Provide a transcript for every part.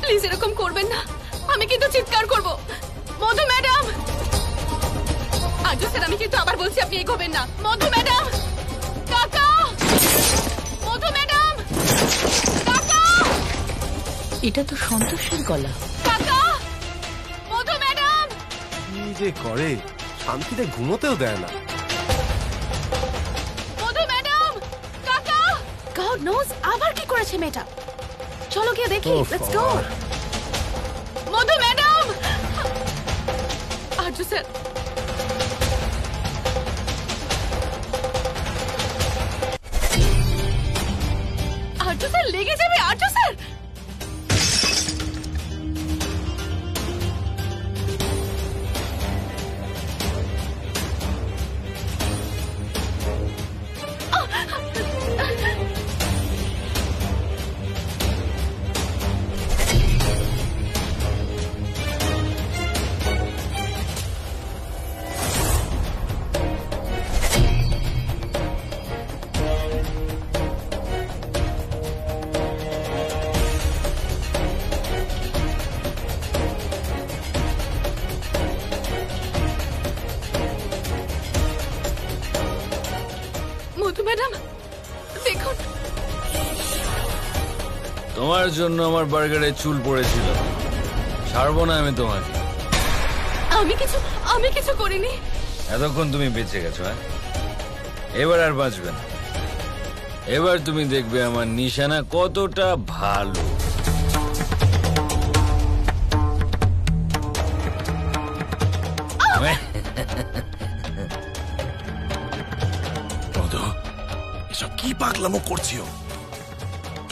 Please এরকম করবেন না, আমি কিন্তু চিৎকার করব। মধু ম্যাডাম, আজও স্যার আমি কিন্তু আবার বলছি আপনি এগোবেন না। মধু ম্যাডাম, কাকা, মধু ম্যাডাম, কাকা। এটা তো সন্তোষের গলা। কাকা, মধু ম্যাডাম। কি যে করে, শান্তিতে ঘুমোতেও দেয় না। মধু ম্যাডাম, কাকা। গড নোজ আবার কি করেছে মেয়েটা। চলো গিয়ে দেখি, let's go. Madhu madam, Aju sir. Aju sir লেগে যাবে, আজু স্যার। তোমার জন্য আমার বার্গারে চুল পড়েছিল, ছাড়বো না আমি তোমাকে। আমি কিছু করিনি। এতক্ষণ তুমি বেঁচে গেছো, হ্যাঁ? এবার আর বাঁচবে না। এবার তুমি দেখবে আমার নিশানা কতটা ভালো। এসব কি পাগলামো করছিও?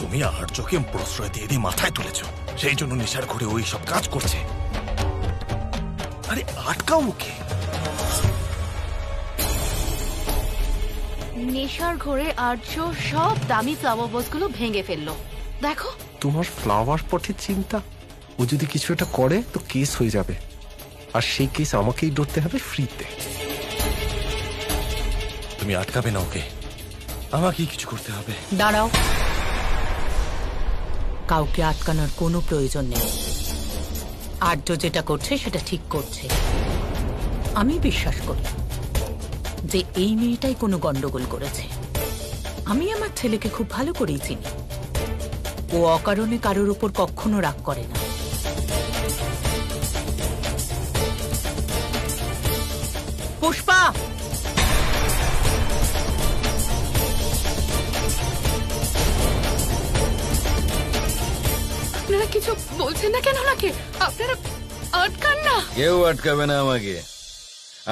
তুমি আর্যকে প্রশ্রয় দিয়ে দিয়ে মাথায় তুলেছ, সেই জন্য নেশার ঘরে ওই সব কাজ করছে। আরে আটকাও ওকে। নেশার ঘরে আর্য সব দামি ফ্লাওয়ার ভাসগুলো ভেঙে ফেললো, দেখো। তোমার ফ্লাওয়ার পথে চিন্তা, ও যদি কিছু একটা করে তো কেস হয়ে যাবে, আর সেই কেস আমাকেই ধরতে হবে ফ্রিতে। তুমি আটকাবে না ওকে, আমাকেই কিছু করতে হবে। দাঁড়াও, কাউকে আটকানোর কোনো প্রয়োজন নেই। আর্য যেটা করছে সেটা ঠিক করছে। আমি বিশ্বাস করি যে এই মেয়েটাই কোনো গন্ডগোল করেছে। আমি আমার ছেলেকে খুব ভালো করেই চিনি। ও অকারণে কারোর উপর কখনো রাগ করে না। পুষ্পা, আপনারা কিছু বলছেন না কেন? ওনাকে আপনারা আটকান না। কেউ আটকাবে না আমাকে,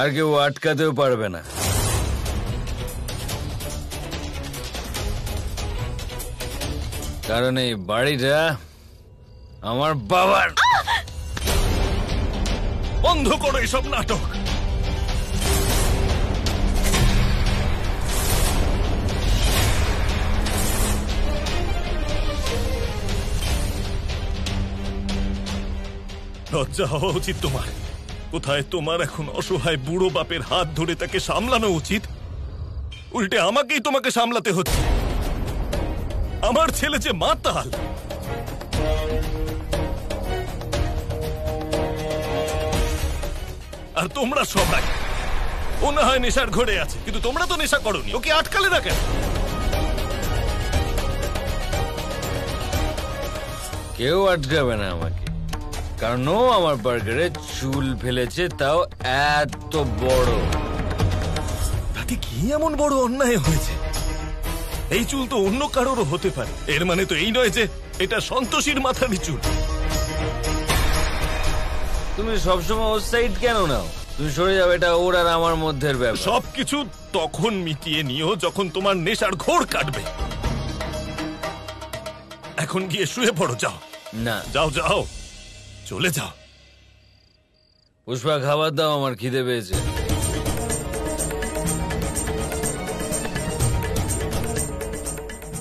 আর কেউ আটকাতেও পারবে না। কারণ এই বাড়িটা আমার বাবার। বন্ধ করো এসব নাটক। লজ্জা হওয়া উচিত তোমার। কোথায় তোমার এখন অসহায় বুড়ো বাপের হাত ধরে তাকে সামলানো উচিত, উল্টে আমাকেই তোমাকে সামলাতে হচ্ছে। আমার ছেলে যে মাতাল। আর তোমরা সবাই, ও না হয় নেশার ঘরে আছে, কিন্তু তোমরা তো নেশা করোনি, ওকে আটকালে না কেন? কেউ আটকাবে না আমাকে, কারণ ও আমার বার্গারে চুল ফেলেছে, তাও এত বড়। তাতে কি এমন বড় অন্যায় হয়েছে? এই চুল তো অন্য কারোরও হতে পারে। এর মানে তো এই নয় যে এটা সন্তোষীর মাথারই চুল। তুমি সবসময় ওর সাইড কেন নাও? তুমি সরে যাও, এটা ওর আর আমার মধ্যের ব্যাপার। সবকিছু তখন মিটিয়ে নিও যখন তোমার নেশার ঘোর কাটবে। এখন গিয়ে শুয়ে পড়ো, যাও। না, যাও যাও, চলে যাও। পুষ্পা, খাবার দাও, আমার খিদে পেয়েছে।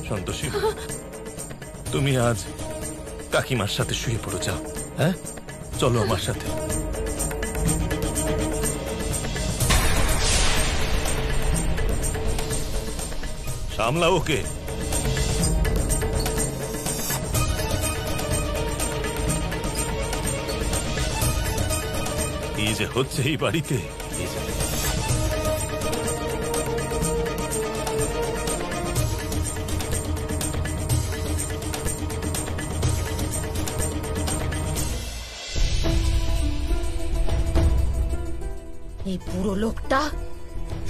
সন্তোষী, তুমি আজ কাকিমার সাথে শুয়ে পড়ো, যাও। হ্যাঁ, চলো আমার সাথে। সামলাও ওকে। কি যে হচ্ছে এই বাড়িতে। এই পুরো লোকটা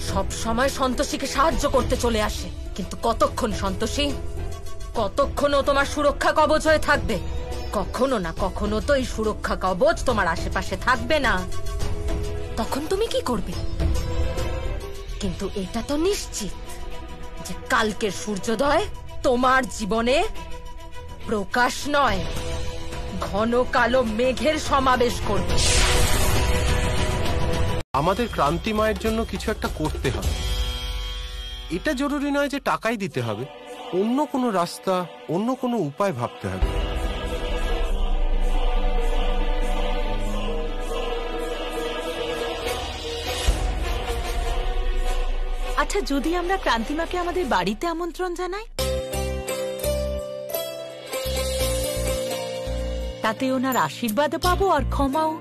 সব সময় সন্তোষীকে সাহায্য করতে চলে আসে, কিন্তু কতক্ষণ সন্তোষী? কতক্ষণ ও তোমার সুরক্ষা কবচ হয়ে থাকবে? কখনো না কখনো তো এই সুরক্ষা কবচ তোমার আশেপাশে থাকবে না, তখন তুমি কি করবে? কিন্তু এটা তো নিশ্চিত যে কালকের সূর্যোদয় তোমার জীবনে প্রকাশ নয়, ঘন কালো মেঘের সমাবেশ করবে। আমাদের ক্রান্তি মায়ের জন্য কিছু একটা করতে হবে। এটা জরুরি নয় যে টাকাই দিতে হবে, অন্য কোনো রাস্তা, অন্য কোনো উপায় ভাবতে হবে। আচ্ছা, যদি আমরা ক্রান্তিমাকে আমাদের বাড়িতে আমন্ত্রণ জানাই, তাতে ওনার আশীর্বাদও পাবো আর ক্ষমাও।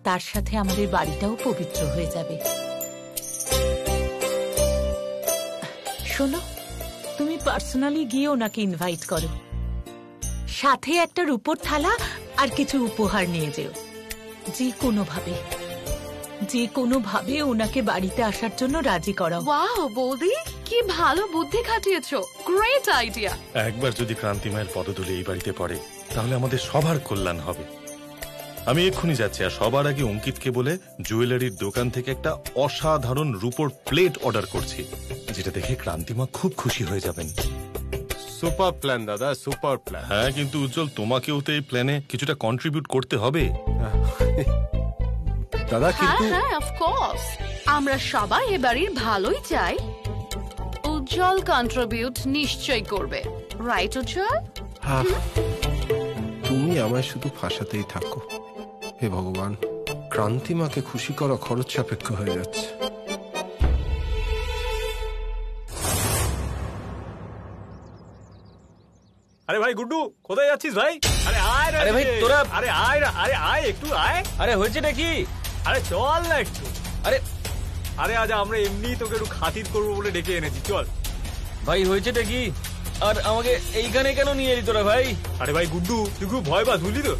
তার সাথে আমাদের বাড়িটাও পবিত্র হয়ে যাবে। শোনো, তুমি পার্সোনালি গিয়ে ওনাকে ইনভাইট করো, সাথে একটা রূপোর থালা আর কিছু উপহার নিয়ে যেও। যে কোনোভাবে ওনাকে বাড়িতে আসার জন্য রাজি করাও। ওয়াও বৌদি, কি ভালো বুদ্ধি খাটিয়েছো, গ্রেট আইডিয়া। একবার যদি ক্রান্তি মায়ের পদধূলি এই বাড়িতে পড়ে তাহলে আমাদের সবার কল্যাণ হবে। আমি এক্ষুনি যাচ্ছি, আর সবার আগে অঙ্কিতকে বলে জুয়েলারির দোকান থেকে একটা অসাধারণ রূপোর প্লেট অর্ডার করছি, যেটা দেখে ক্রান্তিমা খুব খুশি হয়ে যাবেন। সুপার প্ল্যান দাদা, সুপার প্ল্যান। হ্যাঁ, কিন্তু উজ্জ্বল, তোমাকেও তো এই প্ল্যানে কিছুটা কন্ট্রিবিউট করতে হবে। দাদা কিন্তু হ্যাঁ, অফ কোর্স, আমরা সবাই এ বাড়ির ভালোই চাই। উজ্জ্বল কন্ট্রিবিউট নিশ্চয়ই করবে, রাইট উজ্জ্বল? হ্যাঁ, তুমি আমায় শুধু ফাঁসাতেই থাকো। হে ভগবান, ক্রান্তিমাকে খুশি করা খরচ সাপেক্ষ হয়ে যাচ্ছে। আরে ভাই গুড্ডু, কোথায় যাচ্ছিস ভাই? আরে আয় রে। আরে ভাই, তোরা আরে আয় রে, আরে আয়, একটু আয়। আরে হয়েছে নাকি? আরে চল না একটু। আরে আরে আজ আমরা এমনি তোকে একটু খাতির করবো বলে ডেকে এনেছি, চল। ভাই হয়েছেটা কি? আর আমাকে এইখানে কেন নিয়ে এলি তোরা ভাই? আরে ভাই গুড্ডু, তুই খুব ভয় পাস, বুঝলি তো?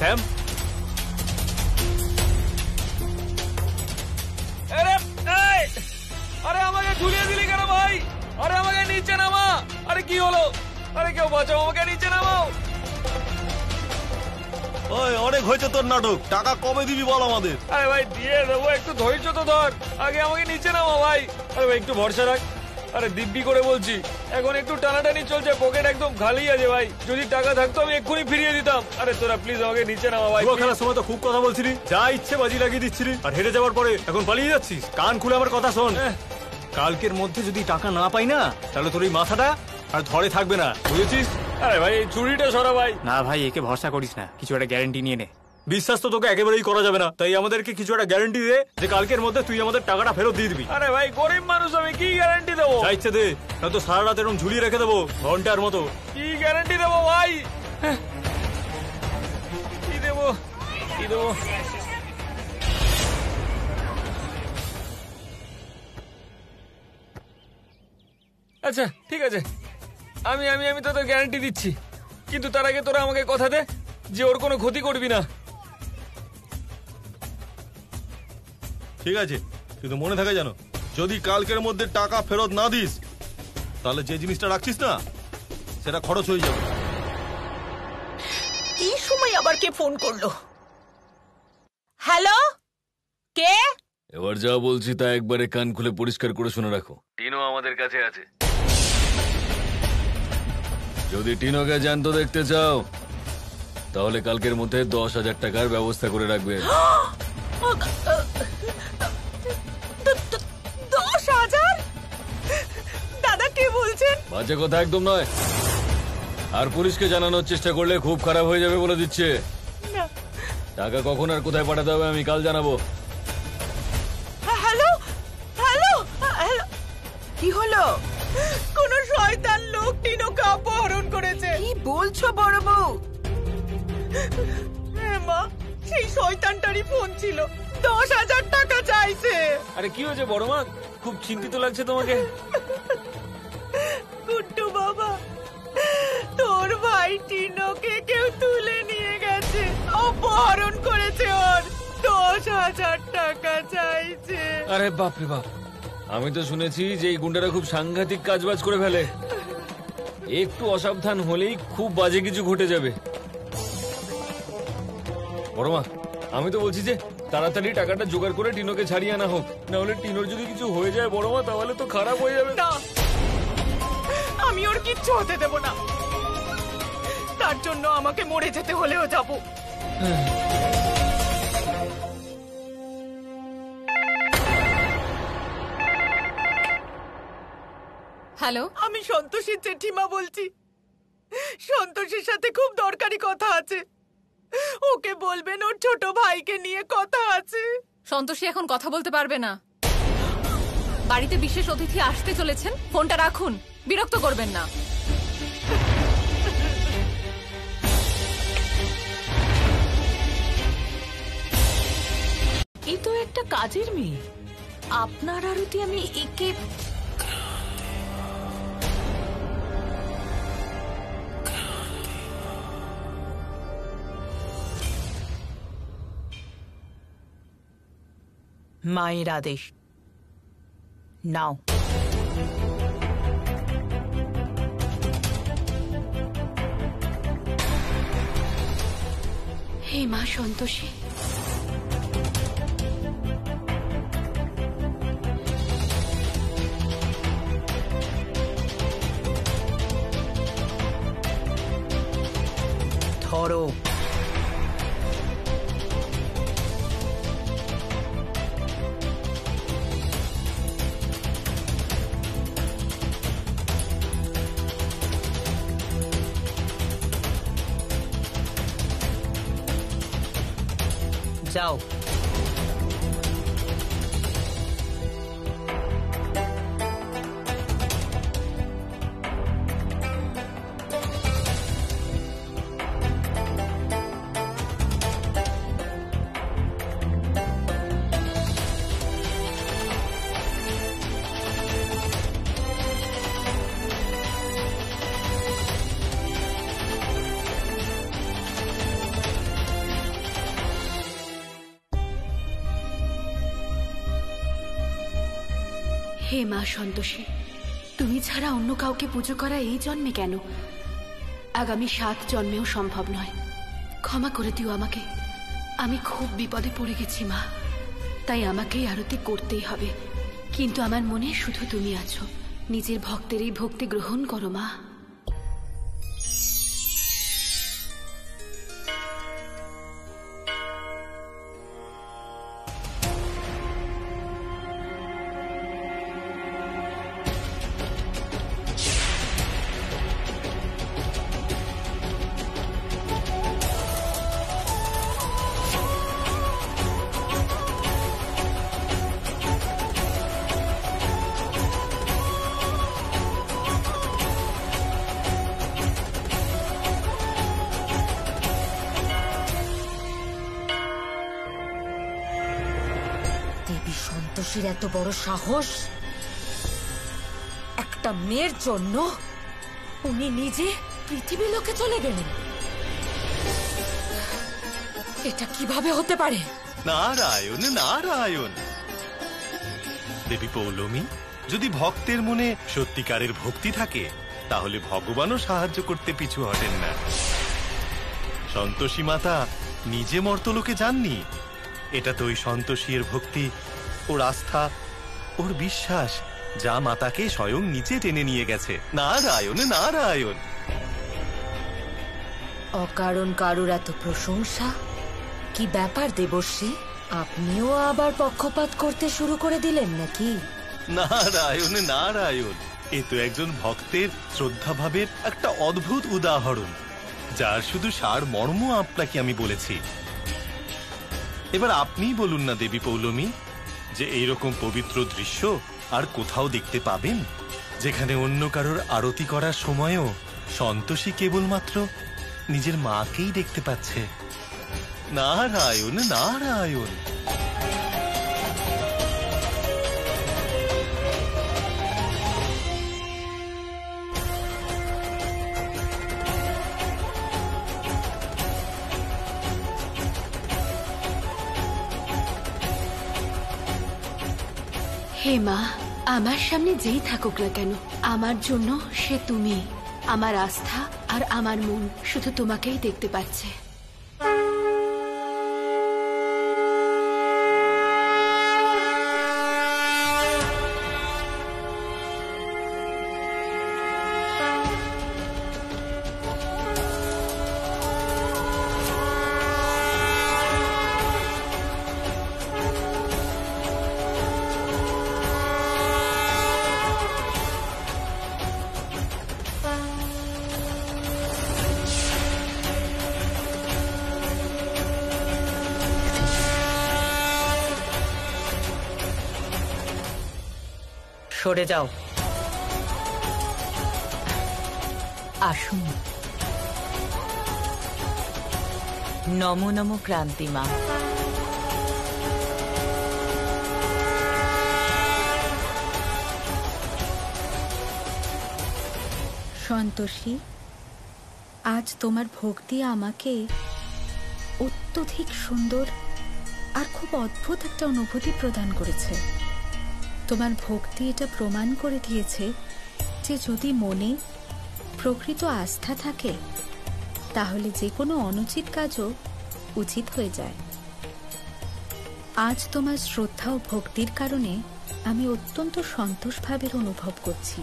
স্যাম, আরে আমাকে ঝুলিয়ে দিলি কেন ভাই? আরে আমাকে নিচে নামা। আরে কি হলো? আরে কেউ বাঁচাও, আমাকে নিচে নামাও। ওই অনেক হয়েছে তোর নাটক, টাকা কবে দিবি বল আমাদের। আরে ভাই দিয়ে দেবো, একটু ধৈর্য তো ধর, আগে আমাকে নিচে নামা ভাই। আরে ভাই একটু ভরসা রাখ। আরে দিব্যি করে বলছি, এখন একটু টানাটানি চলছে, পকেট একদম খালি আছে ভাই। যদি টাকা থাকতো আমি এক্ষুনি ফিরিয়ে দিতাম। আরে তোরা প্লিজ আমাকে নিচে নামা ভাই। খেলার সময় তো খুব কথা বলছিলি, যা ইচ্ছে বাজি লাগিয়ে দিচ্ছিলি, আর হেরে যাওয়ার পরে এখন পালিয়ে যাচ্ছিস। কান খুলে আমার কথা শোন, কালকের মধ্যে যদি টাকা না পাই না, তাহলে তোর এই মাথাটা আর ধরে থাকবে না, বুঝেছিস? আরে ভাই এই চুরিটা সরা ভাই। না ভাই, একে ভরসা করিস না, কিছু একটা গ্যারান্টি নিয়ে নে। বিশ্বাস তো তোকে একেবারেই করা যাবে না, তাই আমাদেরকে কিছু একটা গ্যারান্টি দে যে কালকের মধ্যে তুই আমাদের টাকাটা ফেরত দিয়ে দিবি। আরে ভাই গরিব মানুষ, আমি কি গ্যারান্টি দেবো? যা ইচ্ছে দে, নয়তো সারা রাত এরকম ঝুলিয়ে রেখে দেবো ঘন্টার মতো। কি গ্যারান্টি দেবো ভাই? কি দেবো কি দেবো? আচ্ছা ঠিক আছে, আমি আমি আমি তোদের গ্যারান্টি দিচ্ছি, কিন্তু তার আগে তোরা আমাকে কথা দে যে ওর কোনো ক্ষতি করবি না। ঠিক আছে, কিন্তু মনে থাকে জানো, যদি কালকের মধ্যে টাকা ফেরত না দিস তাহলে যে জিনিসটা রাখছিস না সেটা খরচ হয়ে যাবে। এই সময় আবার কে ফোন করলো? হ্যালো, কে? এবার যা বলছি তা একবারে কান খুলে পরিষ্কার করে শুনে রাখো। টিনো আমাদের কাছে আছে। যদি টিনোকে জ্যান্ত দেখতে চাও তাহলে কালকের মধ্যে 10,000 টাকার ব্যবস্থা করে রাখবে। 10,000? দাদা কে বলছেন? বাজে কথা একদম নয়, আর পুলিশকে জানানোর চেষ্টা করলে খুব খারাপ হয়ে যাবে বলে দিচ্ছে। টাকা কখন আর কোথায় পাঠাতে হবে আমি কাল জানাবো। হ্যালো হ্যালো হ্যালো, কি হলো? কোন শয়তান লোক টিনোকে অপহরণ করেছে। কি বলছো বড় বউ? হ্যাঁ মা, সেই শয়তানটারই ফোন ছিল, 10,000 টাকা চাইছে। আরে কি হয়েছে বড় মা? খুব চিন্তিত লাগছে তোমাকে। গুড্ডু বাবা, তোর ভাই টিনোকে কেউ তুলে নিয়ে গেছে, অপহরণ করেছে, ওর 10,000 টাকা চাইছে। আরে বাপ রে বাপ, আমি তো শুনেছি যে এই গুন্ডারা খুব সাংঘাতিক কাজবাজ করে ফেলে। একটু অসাবধান হলেই খুব বাজে কিছু ঘটে যাবে। বড় মা, আমি তো বলছি যে তাড়াতাড়ি টাকাটা জোগাড় করে টিনোকে ছাড়িয়ে আনা হোক, না হলে টিনোর যদি কিছু হয়ে যায় বড় মা, তাহলে তো খারাপ হয়ে যাবে। না, আমি ওর কিচ্ছু হতে দেব না। তার জন্য আমাকে মরে যেতে হলেও যাব। হ্যালো, আমি সন্তোষীর জেঠিমা বলছি। সন্তোষীর সাথে খুব দরকারি কথা আছে, ওকে বলবেন ওর ছোট ভাইকে নিয়ে কথা আছে। সন্তোষী এখন কথা বলতে পারবে না। বাড়িতে বিশেষ অতিথি আসতে চলেছেন, ফোনটা রাখুন, বিরক্ত করবেন না। এই তো একটা কাজের মেয়ে। আপনার আরতি আমি একে মায়ের আদেশ নাও। হে মা সন্তোষী, ধরো। যাও। হে মা সন্তোষী, তুমি ছাড়া অন্য কাউকে পুজো করা এই জন্মে কেন, আগামী 7 জন্মেও সম্ভব নয়। ক্ষমা করে দিও আমাকে, আমি খুব বিপদে পড়ে গেছি মা, তাই আমাকেই আরতি করতেই হবে। কিন্তু আমার মনে শুধু তুমি আছো, নিজের ভক্তের এই ভক্তি গ্রহণ করো মা। দেবী সন্তোষীর এত বড় সাহস, একটা মেয়ের জন্য উনি নিজে পৃথিবী লোকে চলে গেলেন। এটা কিভাবে হতে পারে? নারায়ণ নারায়ণ। দেবী পৌলমী, যদি ভক্তের মনে সত্যিকারের ভক্তি থাকে তাহলে ভগবানও সাহায্য করতে পিছু হটেন না। সন্তোষী মাতা নিজে মর্তলোকে যাননি, এটা তো ওই সন্তোষীর ভক্তি, ওর আস্থা, ওর বিশ্বাস যা মাতাকে স্বয়ং নিচে টেনে নিয়ে গেছে। নারায়ণ নারায়ণ। অকারণ কারুর এত প্রশংসা? কি ব্যাপার দেবশ্রী, আপনিও আবার পক্ষপাত করতে শুরু করে দিলেন নাকি? নারায়ণ নারায়ণ, এ তো একজন ভক্তের শ্রদ্ধাভাবের একটা অদ্ভুত উদাহরণ, যার শুধু সার মর্ম আপনাকে আমি বলেছি। এবার আপনিই বলুন না দেবী পৌলমী, যে এইরকম পবিত্র দৃশ্য আর কোথাও দেখতে পাবেন, যেখানে অন্য কারোর আরতি করার সময়ও সন্তোষী কেবলমাত্র নিজের মাকেই দেখতে পাচ্ছে। নারায়ণ নারায়ণ। হে মা, আমার সামনে যেই থাকুক না কেন, আমার জন্য সে তুমি। আমার আস্থা আর আমার মন শুধু তোমাকেই দেখতে পাচ্ছে। সরে যাও। আসুন। নমো নমো ক্রান্তি মা। সন্তোষী, আজ তোমার ভক্তি আমাকে অত্যধিক সুন্দর আর খুব অদ্ভুত একটা অনুভূতি প্রদান করেছে। তোমার ভক্তি এটা প্রমাণ করে দিয়েছে যে যদি মনে প্রকৃত আস্থা থাকে তাহলে যে কোনো অনুচিত কাজও উচিত হয়ে যায়। আজ তোমার শ্রদ্ধা ও ভক্তির কারণে আমি অত্যন্ত সন্তোষ ভাবের অনুভব করছি।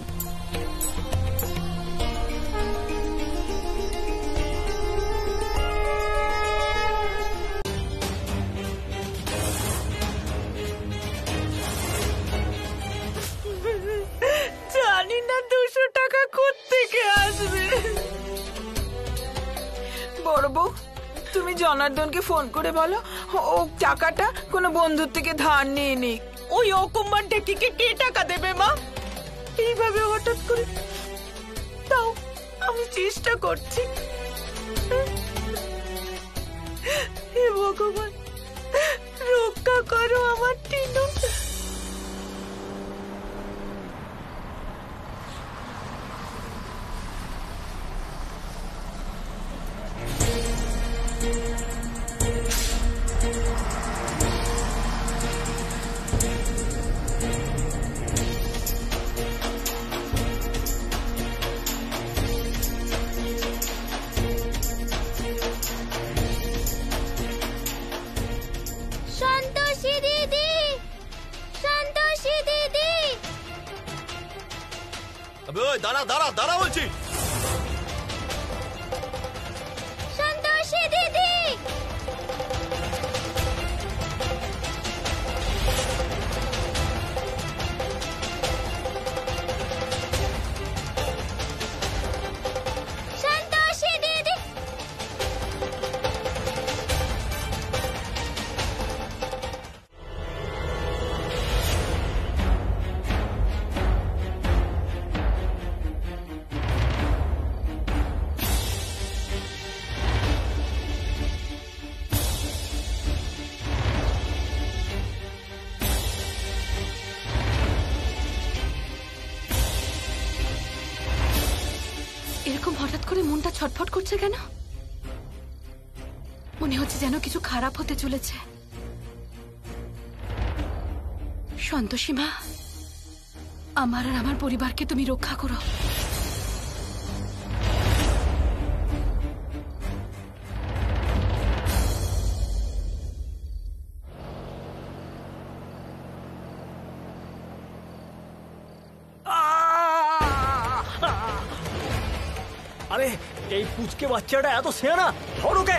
জানি না 200 টাকা কোত্থেকে আসবে। বড় বউ, তুমি জনার্দনকে ফোন করে বলো ও টাকাটা কোনো বন্ধুর থেকে ধার নিয়ে নিক। ওই অকম্মান টেকিকে কে টাকা দেবে মা? এইভাবে হঠাৎ করে তাও আমি চেষ্টা করছি। হে ভগবান, রক্ষা করো আমার টিনু। সন্তোষী দিদি, সন্তোষী দিদি। আবে ওই দাঁড়া দাঁড়া দাঁড়া বলছি। সন্তোষী দিদি, সন্তোষী দিদি। এরকম হঠাৎ করে মনটা ছটফট করছে কেন? মনে হচ্ছে যেন কিছু খারাপ হতে চলেছে। সন্তোষী মা, আমার আর আমার পরিবারকে তুমি রক্ষা করো। আরে এই পুচকে বাচ্চাটা এত শেয়ানা, ধরোকে।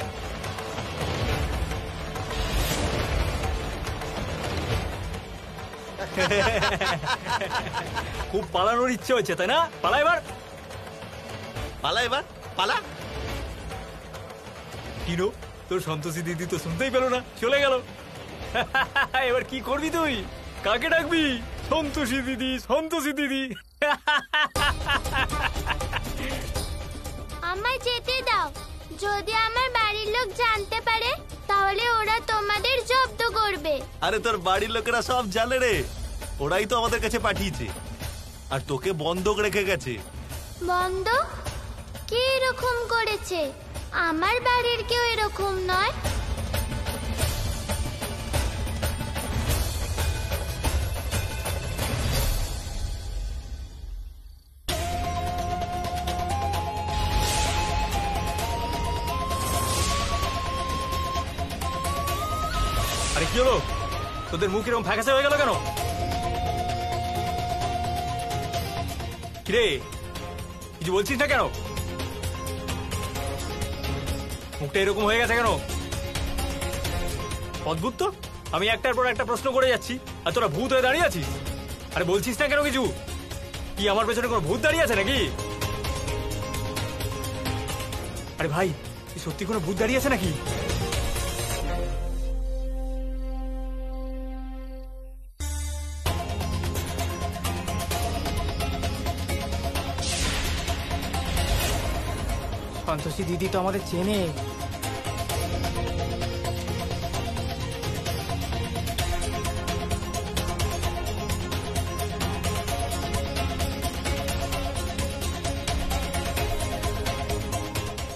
খুব পালানোর ইচ্ছে হচ্ছে তাই না? পালা এবার, পালা এবার পালা। কিনো, তোর সন্তোষী দিদি তো শুনতেই পেলো না, চলে গেল। এবার কি করবি তুই? কাকে ডাকবি? সন্তোষী দিদি, সন্তোষী দিদি। আমায় যেতে দাও, যদি আমার বাড়ির লোক জানতে পারে তাহলে ওরা তোমাদের জব্দ করবে। আরে তোর বাড়ির লোকেরা সব জানে রে, ওরাই তো আমাদের কাছে পাঠিয়েছে আর তোকে বন্ধক রেখে গেছে। বন্ধ? কে এরকম করেছে? আমার বাড়ির কেউ এরকম নয়। আরে কি হলো, তোদের মুখ এরকম ফ্যাকাসে হয়ে গেল কেন? কিরে কিছু বলছিস না কেন? মুখটা এরকম হয়ে গেছে কেন? অদ্ভুত তো, আমি একটার পর একটা প্রশ্ন করে যাচ্ছি আর তোরা ভূত হয়ে দাঁড়িয়ে আছিস। আরে বলছিস না কেন কিছু? কি আমার পেছনে কোনো ভূত দাঁড়িয়ে আছে নাকি? আরে ভাই, সত্যি কোনো ভূত দাঁড়িয়ে আছে নাকি? সন্তোষী দিদি তো আমাদের চেনে।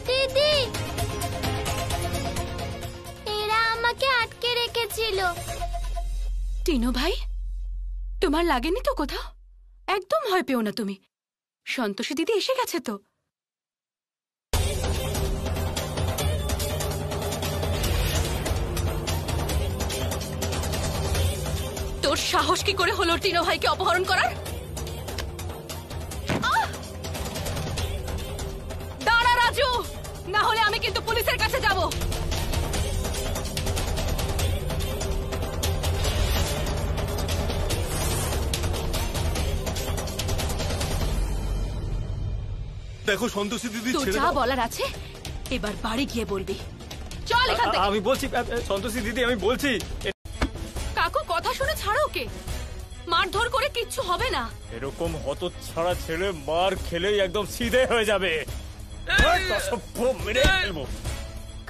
দিদি, এরা আমাকে আটকে রেখেছিল। টিনো ভাই, তোমার লাগেনি তো কোথাও? একদম ভয় পেও না তুমি, সন্তোষী দিদি এসে গেছে তো। তোর সাহস কি করে হলো টিনো ভাইকে অপহরণ করার? দাঁড়া রাজু, না হলে আমি কিন্তু পুলিশের কাছে যাব। দেখো সন্তোষী দিদি, তোর যা বলার আছে এবার বাড়ি গিয়ে বলবি। চল এখান থেকে। আমি বলছি সন্তোষী দিদি, আমি বলছি। কাকু কথা শুনে ছাড়ো ওকে, মারধর করে কিচ্ছু হবে না। এরকম হতচ্ছাড়া ছেলে মার খেলেই একদম সিধে হয়ে যাবে। মেরে ফেলবো।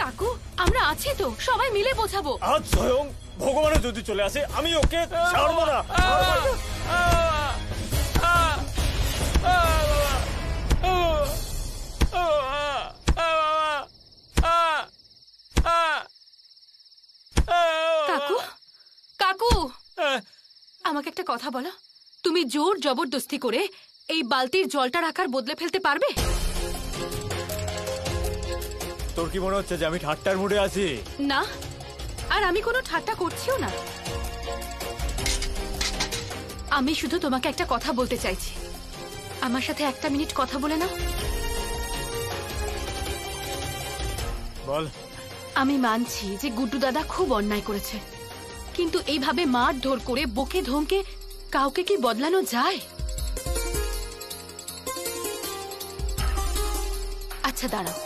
কাকু আমরা আছি তো, সবাই মিলে বোঝাবো। আজ স্বয়ং ভগবানের যদি চলে আসে আমি ওকে ছাড়বো না। কাকু, কাকু আমাকে একটা কথা বলো, তুমি জোর জবরদস্তি করে এই বালতির জলটার আকার বদলে ফেলতে পারবে? তোর কি মনে হচ্ছে যে আমি ঠাট্টার মুডে আছি? না, আর আমি কোনো ঠাট্টা করছিও না। আমি শুধু তোমাকে একটা কথা বলতে চাইছি, আমার সাথে একটা মিনিট কথা বলে নাও। বল। আমি মানছি যে গুড্ডু দাদা খুব অন্যায় করেছে, কিন্তু এইভাবে মারধর করে বকে ধমকে কাউকে কি বদলানো যায়? আচ্ছা দাঁড়াও,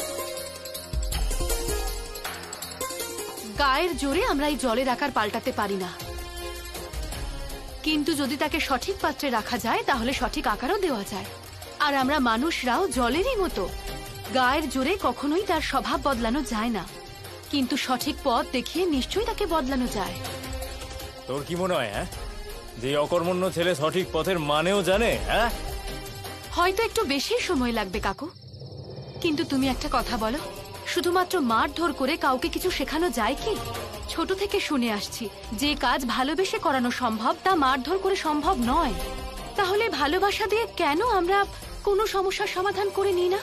গায়ের জোরে আমরা এই জলের আকার পাল্টাতে পারি না, কিন্তু যদি তাকে সঠিক পাত্রে রাখা যায় তাহলে সঠিক আকারও দেওয়া যায়। আর আমরা মানুষরাও জলেরই মতো, গায়ের জোরে কখনোই তার স্বভাব বদলানো যায় না, কিন্তু সঠিক পথ দেখিয়ে নিশ্চয়ই তাকে বদলানো যায়। তোর কি মনে হয় যে অকর্মণ্য ছেলে সঠিক পথের মানেও জানে? হয়তো একটু বেশি সময় লাগবে কাকু, কিন্তু তুমি একটা কথা বলো, শুধুমাত্র মারধর করে কাউকে কিছু শেখানো যায় কি? ছোট থেকে শুনে আসছি যে কাজ ভালোবেসে করানো সম্ভব তা মারধর করে সম্ভব নয়। তাহলে ভালোবাসা দিয়ে কেন আমরা কোনো সমস্যার সমাধান করে নিই না?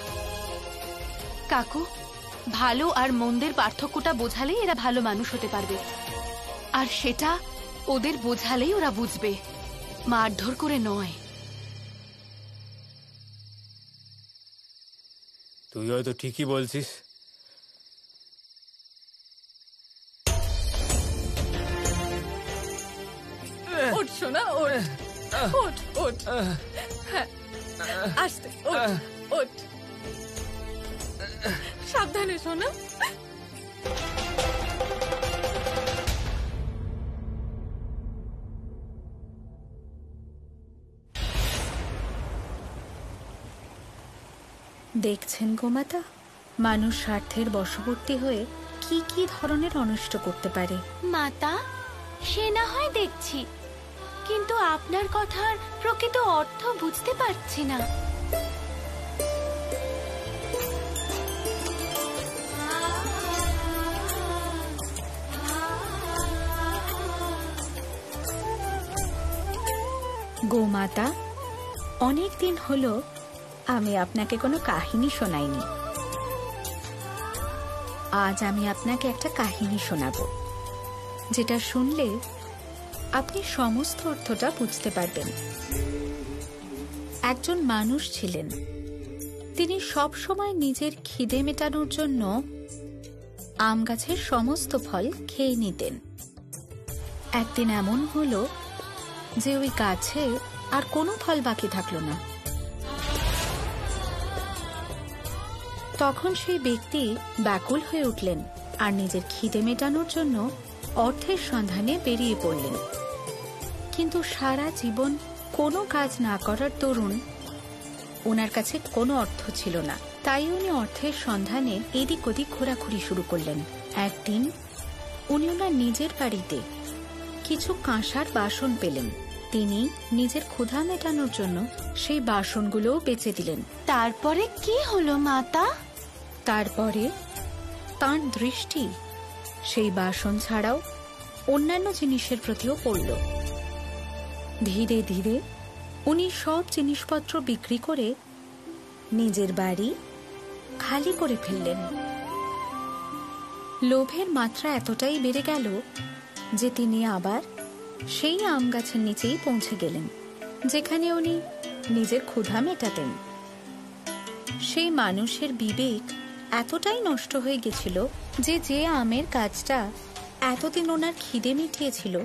কাকু, ভালো আর মন্দের পার্থক্যটা বোঝালেই এরা ভালো মানুষ হতে পারবে, আর সেটা ওদের বোঝালেই ওরা বুঝবে, মারধর করে নয়। তুই হয়তো ঠিকই বলছিস। ওঠ সোনা, ওঠ ওঠ ওঠ, হ্যাঁ আস্তে ওঠ ওঠ, সাবধানে সোনা। দেখছেন গোমাতা, মানুষ স্বার্থের বশবর্তী হয়ে কি কি ধরনের অনিষ্ট করতে পারে। মাতা, সে না হয় দেখছি, কিন্তু আপনার কথার প্রকৃত অর্থ বুঝতে পারছি না। গোমাতা, অনেক দিন হলো আমি আপনাকে কোনো কাহিনী শোনাইনি। আজ আমি আপনাকে একটা কাহিনী শোনাবো, যেটা শুনলে আপনি সমস্ত অর্থটা বুঝতে পারবেন। একজন মানুষ ছিলেন, তিনি সব সময় নিজের খিদে মেটানোর জন্য আম গাছের সমস্ত ফল খেয়ে নিতেন। একদিন এমন হলো যে ওই গাছে আর কোনো ফল বাকি থাকলো না। তখন সেই ব্যক্তি ব্যাকুল হয়ে উঠলেন আর নিজের খিদে মেটানোর জন্য অর্থের সন্ধানে বেরিয়ে পড়লেন। কিন্তু সারা জীবন কোনো কাজ না করার দরুন ওনার কাছে কোনো অর্থ ছিল না। তাই উনি অর্থের সন্ধানে এদিক ওদিক ঘোরাঘুরি শুরু করলেন। একদিন উনি ওনার নিজের বাড়িতে কিছু কাঁসার বাসন পেলেন। তিনি নিজের ক্ষুধা মেটানোর জন্য সেই বাসনগুলোও বেচে দিলেন। তারপরে কি হলো মাতা? তারপরে তার দৃষ্টি সেই বাসন ছাড়াও অন্যান্য জিনিসের প্রতিও পড়ল। ধীরে ধীরে উনি সব জিনিসপত্র বিক্রি করে নিজের বাড়ি খালি করে ফেললেন। লোভের মাত্রা এতটাই বেড়ে গেল যে তিনি আবার সেই আম গাছের নিচেই পৌঁছে গেলেন, যেখানে উনি নিজের ক্ষুধা মেটাতেন। সেই মানুষের বিবেক এতটাই নষ্ট হয়ে গেছিল যে আমের গাছটা এতদিন ওনার খিদে মিটিয়েছিল,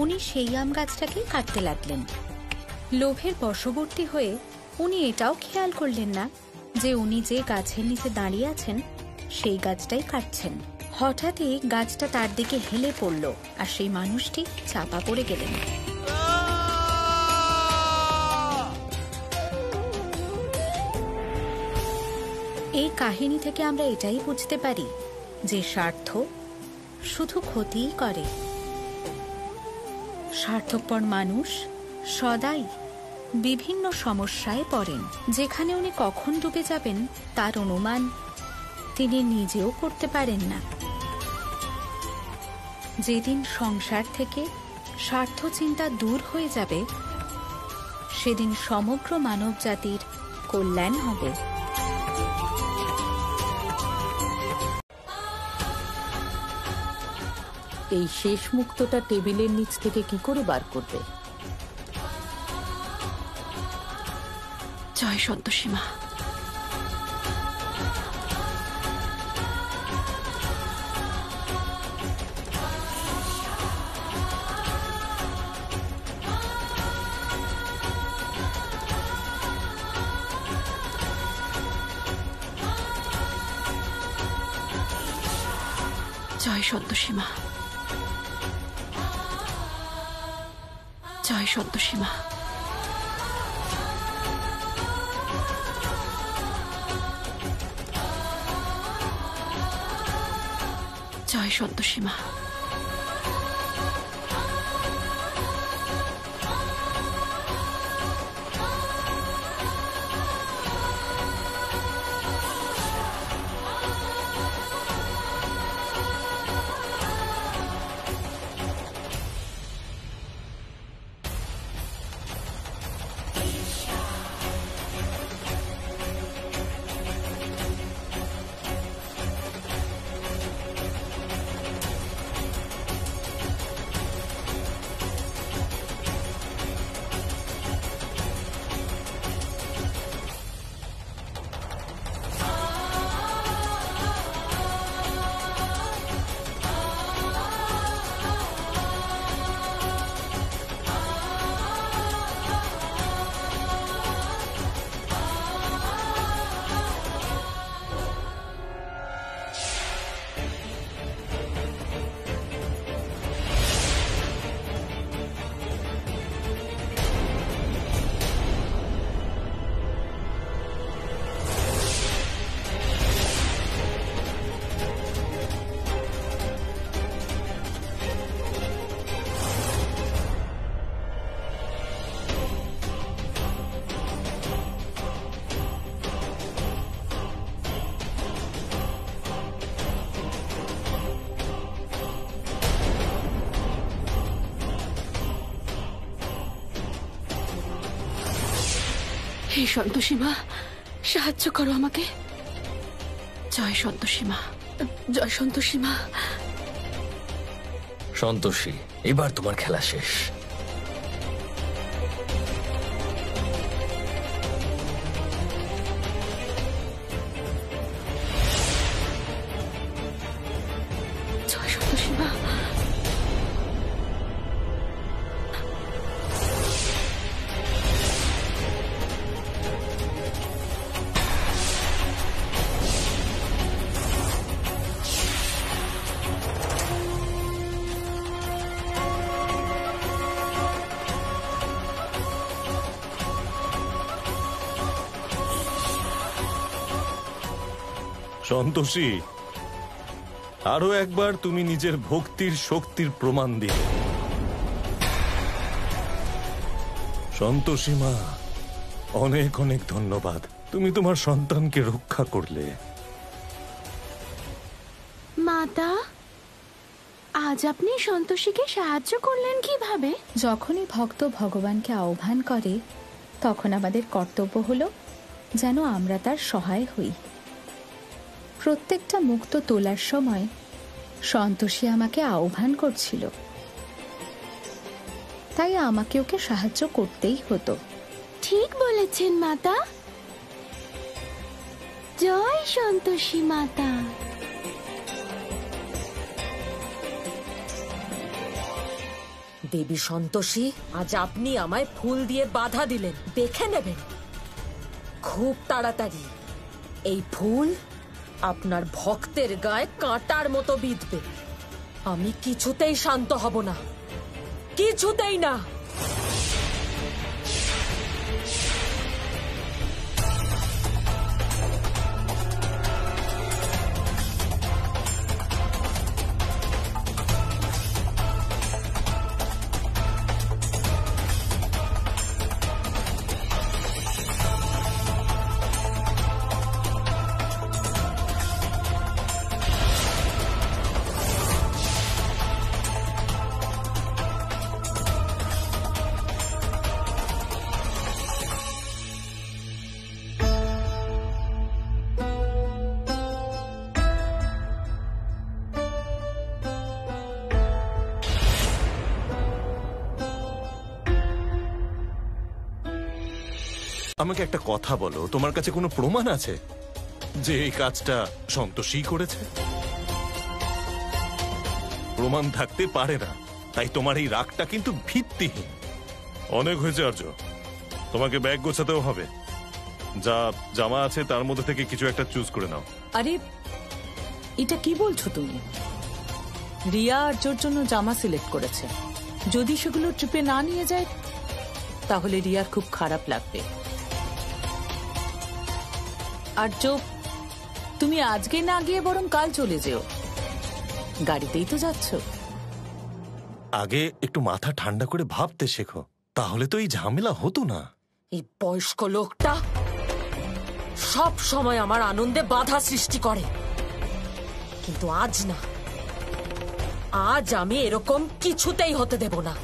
উনি সেই আম গাছটাকে কাটতে লাগলেন। লোভের বশবর্তী হয়ে উনি এটাও খেয়াল করলেন না যে উনি যে গাছের নিচে দাঁড়িয়ে আছেন সেই গাছটাই কাটছেন। হঠাৎই গাছটা তার দিকে হেলে পড়ল আর সেই মানুষটি চাপা পড়ে গেলেন। এই কাহিনী থেকে আমরা এটাই বুঝতে পারি যে স্বার্থ শুধু ক্ষতিই করে। স্বার্থপর মানুষ সদাই বিভিন্ন সমস্যায় পড়েন, যেখানে উনি কখন ডুবে যাবেন তার অনুমান তিনি নিজেও করতে পারেন না। যেদিন সংসার থেকে স্বার্থ চিন্তা দূর হয়ে যাবে, সেদিন সমগ্র মানব জাতির কল্যাণ হবে। এই শেষ মুক্তটা টেবিলের নিচ থেকে কি করে বার করবে? জয় সন্তোষী মা। জয় সন্তোষী মা। জয় সন্তোষী মা। জয় সন্তোষী মা। হে সন্তোষী মা, সাহায্য করো আমাকে। জয় সন্তোষী মা, জয় সন্তোষী মা। সন্তোষী, এবার তোমার খেলা শেষ। জয় সন্তোষী মা। সন্তোষী, আরো একবার তুমি নিজের ভক্তির শক্তির প্রমাণ দিলে। সন্তোষী মা, অনেক অনেক ধন্যবাদ। তুমি তোমার সন্তানকে রক্ষা করলে। মাতা, আজ আপনি সন্তোষীকে সাহায্য করলেন কিভাবে? যখনই ভক্ত ভগবানকে আহ্বান করে তখন আমাদের কর্তব্য হলো যেন আমরা তার সহায় হই। প্রত্যেকটা মুক্ত তোলার সময় সন্তোষী আমাকে আহ্বান করছিল, তাই আমাকে ওকে সাহায্য করতেই হতো। ঠিক বলেছেন মাতা। জয় সন্তোষী মাতা। দেবী সন্তোষী, আজ আপনি আমায় ফুল দিয়ে বাধা দিলেন। দেখে নেবেন খুব তাড়াতাড়ি এই ফুল আপনার ভক্তের গায়ে কাঁটার মতো বিঁধবে। আমি কিছুতেই শান্ত হব না, কিছুতেই না। আমাকে একটা কথা বলো, তোমার কাছে কোনো প্রমাণ আছে যে এই কাজটা সন্তোষী করেছে? প্রমাণ থাকতে পারে না, তাই তোমার এই রাগটা কিন্তু ভিত্তিহীন। অনেক হয়েছে আর্য, তোমাকে ব্যাগ গোছাতেও হবে। যা জামা আছে তার মধ্যে থেকে কিছু একটা চুজ করে নাও। আরে এটা কি বলছো তুমি? রিয়া আর্যর জন্য জামা সিলেক্ট করেছে, যদি সেগুলো ট্রিপে না নিয়ে যায় তাহলে রিয়ার খুব খারাপ লাগবে। আর্য, তুমি আজকে না গিয়ে বরং কাল চলে যেও, গাড়িতেই তো যাচ্ছ। আগে একটু মাথা ঠান্ডা করে ভাবতে শেখো, তাহলে তো এই ঝামেলা হতো না। এই বয়স্ক লোকটা সব সময় আমার আনন্দে বাধা সৃষ্টি করে, কিন্তু আজ না, আজ আমি এরকম কিছুতেই হতে দেব না।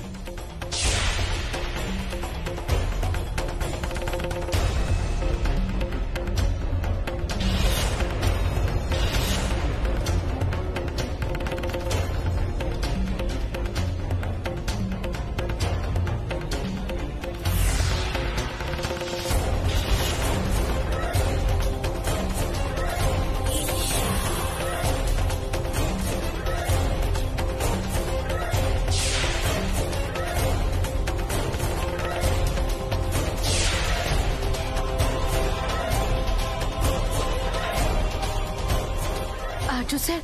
স্যার,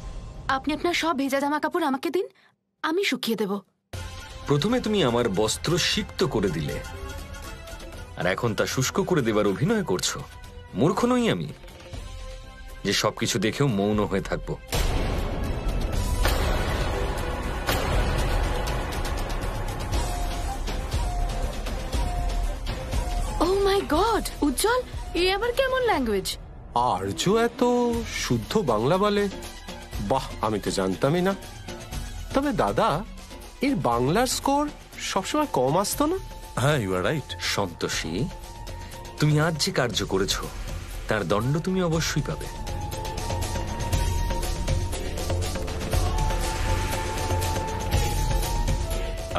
আপনি আপনার সব ভেজা জামা কাপড় আমাকে দিন, আমি শুকিয়ে দেব। প্রথমে তুমি আমার বস্ত্র সিক্ত করে দিলে, আর এখন তা শুষ্ক করে দেবার অভিনয় করছো। মূর্খ নই আমি যে সবকিছু দেখেও মৌন হয়ে থাকবো। ও মাই গড, উজ্জ্বল, এ আবার কেমন ল্যাঙ্গুয়েজ? আর্য এত শুদ্ধ বাংলা বলে, বাহ, আমি তো জানতামই না। তবে দাদা, এর বাংলার স্কোর সবসময় কম আসতো না? হ্যাঁ, ইউ আর রাইট। সন্তোষী, তুমি আজ যে কার্য করেছো তার দণ্ড তুমি অবশ্যই পাবে।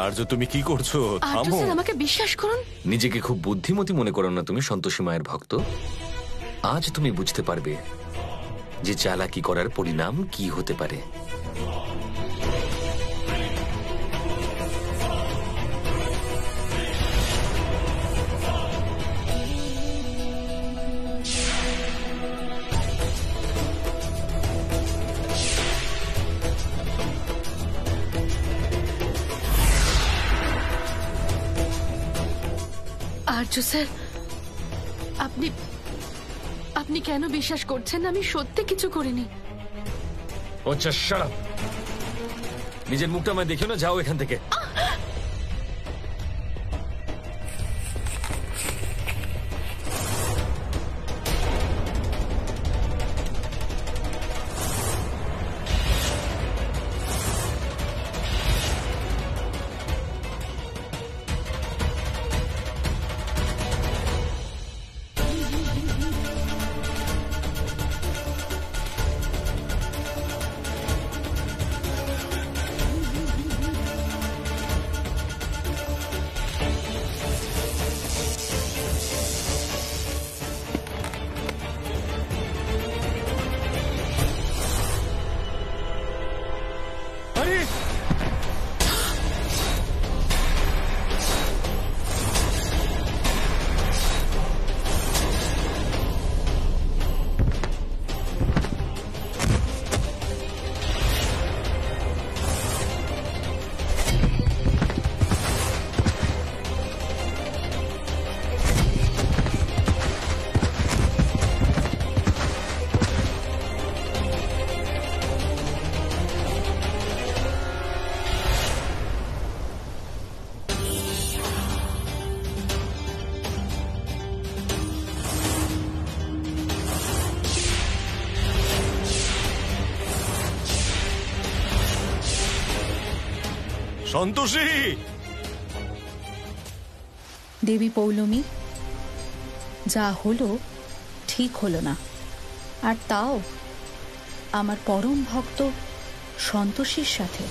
আর্য, তুমি কি করছো? আর্য স্যার, আমাকে বিশ্বাস করুন। নিজেকে খুব বুদ্ধিমতী মনে করো না তুমি, সন্তোষী মায়ের ভক্ত। আজ তুমি বুঝতে পারবে যে চালাকি করার পরিণাম কি হতে পারে। আর্য স্যার, আপনি আপনি কেন বিশ্বাস করছেন? আমি সত্যি কিছু করিনি। আচ্ছা, শাট আপ। নিজের মুখটা আমায় দেখিও না, যাও এখান থেকে। সন্তোষী! দেবী পৌলমী, যা হলো ঠিক হলো না, আর তাও আমার পরম ভক্ত সন্তোষীর সাথে।